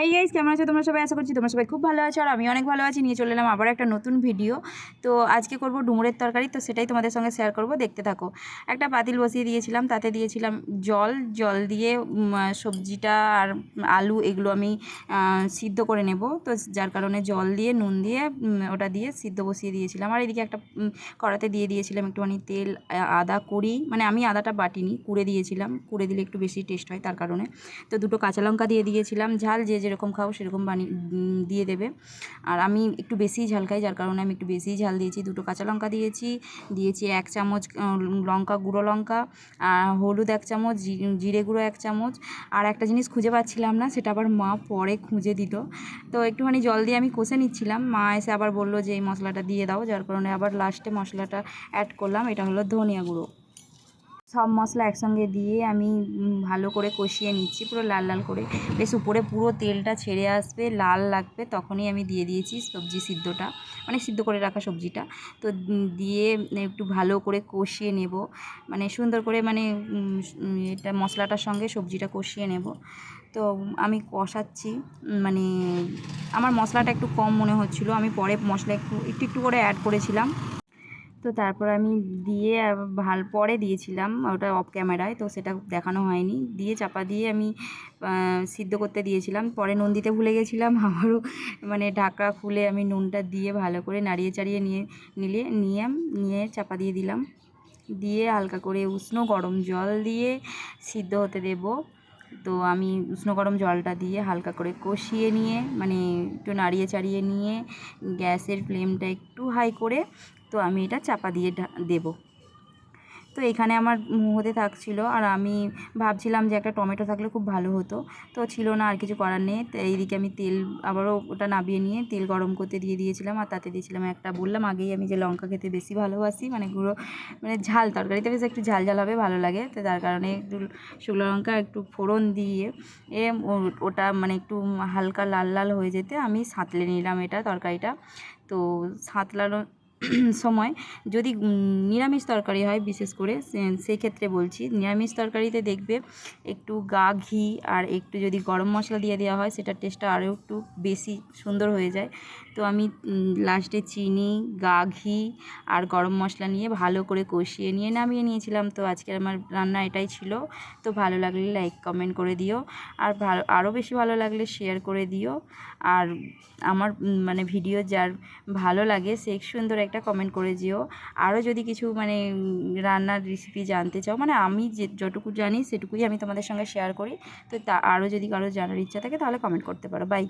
Hey guys, কেমন আছো তোমরা সবাই? আশা করছি তোমরা সবাই খুব ভালো আছো আর আমি অনেক ভালো আছি। নিয়ে চলে এলাম আবার একটা নতুন ভিডিও। তো আজকে করব ডুমুরের তরকারি, তো সেটাই তোমাদের সঙ্গে শেয়ার করব, দেখতে থাকো। একটা পাতিল বসিয়ে দিয়েছিলাম, তাতে দিয়েছিলাম জল দিয়ে সবজিটা আর আলু এগুলো আমি সিদ্ধ করে নেব। তো যার কারণে জল দিয়ে নুন দিয়ে ওটা দিয়ে সিদ্ধ বসিয়ে দিয়েছিলাম। আর এদিকে একটা কড়াতে দিয়ে দিয়েছিলাম একটুখানি তেল, আদা কুড়ি, মানে আমি আদাটা বাটিনি, কুড়ে দিয়েছিলাম, কুড়ে দিলে একটু বেশি টেস্ট হয় তার কারণে। তো দুটো কাঁচা লঙ্কা দিয়ে দিয়েছিলাম, ঝাল যে যেরকম খাও সেরকম দিয়ে দেবে। আর আমি একটু বেশিই ঝাল খাই, যার কারণে আমি একটু বেশিই ঝাল দিয়েছি। দুটো কাঁচা লঙ্কা দিয়েছি 1 চামচ লঙ্কা গুঁড়ো লঙ্কা, আর হলুদ 1 চামচ, জিরে গুঁড়ো 1 চামচ। আর একটা জিনিস খুঁজে পাচ্ছিলাম না, সেটা আবার মা পরে খুঁজে দিল। তো একটুখানি জল দিয়ে আমি কষে নিচ্ছিলাম, মা এসে আবার বললো যে এই মশলাটা দিয়ে দাও, যার কারণে আবার লাস্টে মশলাটা অ্যাড করলাম। এটা হলো ধনিয়া গুঁড়ো। সব মশলা একসঙ্গে দিয়ে আমি ভালো করে কষিয়ে নিচ্ছি, পুরো লাল লাল করে, বেশ উপরে পুরো তেলটা ছেড়ে আসবে, লাল লাগবে, তখনই আমি দিয়ে দিয়েছি সবজি সিদ্ধটা, মানে সিদ্ধ করে রাখা সবজিটা। তো দিয়ে একটু ভালো করে কষিয়ে নেব, মানে সুন্দর করে, মানে এটা মশলাটার সঙ্গে সবজিটা কষিয়ে নেব। তো আমি কষাচ্ছি, মানে আমার মশলাটা একটু কম মনে হচ্ছিলো, আমি পরে মশলা একটু একটু করে অ্যাড করেছিলাম। তো তারপর আমি দিয়ে পরে দিয়েছিলাম ওটা অফ ক্যামেরায়, তো সেটা দেখানো হয়নি, দিয়ে চাপা দিয়ে আমি সিদ্ধ করতে দিয়েছিলাম। পরে নুন দিতে ভুলে গেছিলাম, আবারও মানে ঢাকা খুলে আমি নুনটা দিয়ে ভালো করে নাড়িয়ে চাড়িয়ে নিয়ে চাপা দিয়ে দিলাম। দিয়ে হালকা করে উষ্ণ গরম জল দিয়ে সিদ্ধ হতে দেব। তো আমি উষ্ণ গরম জলটা দিয়ে হালকা করে কষিয়ে নিয়ে, মানে একটু নাড়িয়ে চাড়িয়ে নিয়ে গ্যাসের ফ্লেমটা একটু হাই করে, তো আমি এটা চাপা দিয়ে দেবো। তো এখানে আমার হতে থাকছিল, আর আমি ভাবছিলাম যে একটা টমেটো থাকলে খুব ভালো হতো, তো ছিল না, আর কিছু করার নেই। তো এইদিকে আমি তেল আবারও ওটা নাবিয়ে নিয়ে তেল গরম করতে দিয়ে দিয়েছিলাম, আর তাতে দিয়েছিলাম একটা, বললাম আগেই আমি যে লঙ্কা খেতে বেশি ভালোবাসি, মানে গুঁড়ো, মানে ঝাল, তরকারিতে বেশ একটু ঝাল ঝাল হবে, ভালো লাগে। তো তার কারণে একটু শুকনো লঙ্কা একটু ফোড়ন দিয়ে ওটা মানে একটু হালকা লাল লাল হয়ে যেতে আমি সাঁতলে নিলাম এটা তরকারিটা। তো সাঁতলানো সময় যদি নিরামিষ তরকারি হয়, বিশেষ করে সেই ক্ষেত্রে বলছি, নিরামিষ তরকারিতে দেখবে একটু ঘি আর একটু যদি গরম মশলা দিয়ে দেওয়া হয়, সেটার টেস্টটা আরও একটু বেশি সুন্দর হয়ে যায়। তো আমি লাস্টে চিনি, ঘি আর গরম মশলা নিয়ে ভালো করে কষিয়ে নিয়ে নামিয়ে নিয়েছিলাম। তো আজকের আমার রান্না এটাই ছিল। তো ভালো লাগলে লাইক কমেন্ট করে দিও, আর আরও বেশি ভালো লাগলে শেয়ার করে দিও। আর আমার মানে ভিডিও যার ভালো লাগে সে সুন্দর একটা কমেন্ট করে দিও। আরও যদি কিছু মানে রান্নার রেসিপি জানতে চাও, মানে আমি যতটুকু জানি সেটুকুই আমি তোমাদের সঙ্গে শেয়ার করি। তো আরও যদি কারো জানার ইচ্ছা থাকে তাহলে কমেন্ট করতে পারো। বাই।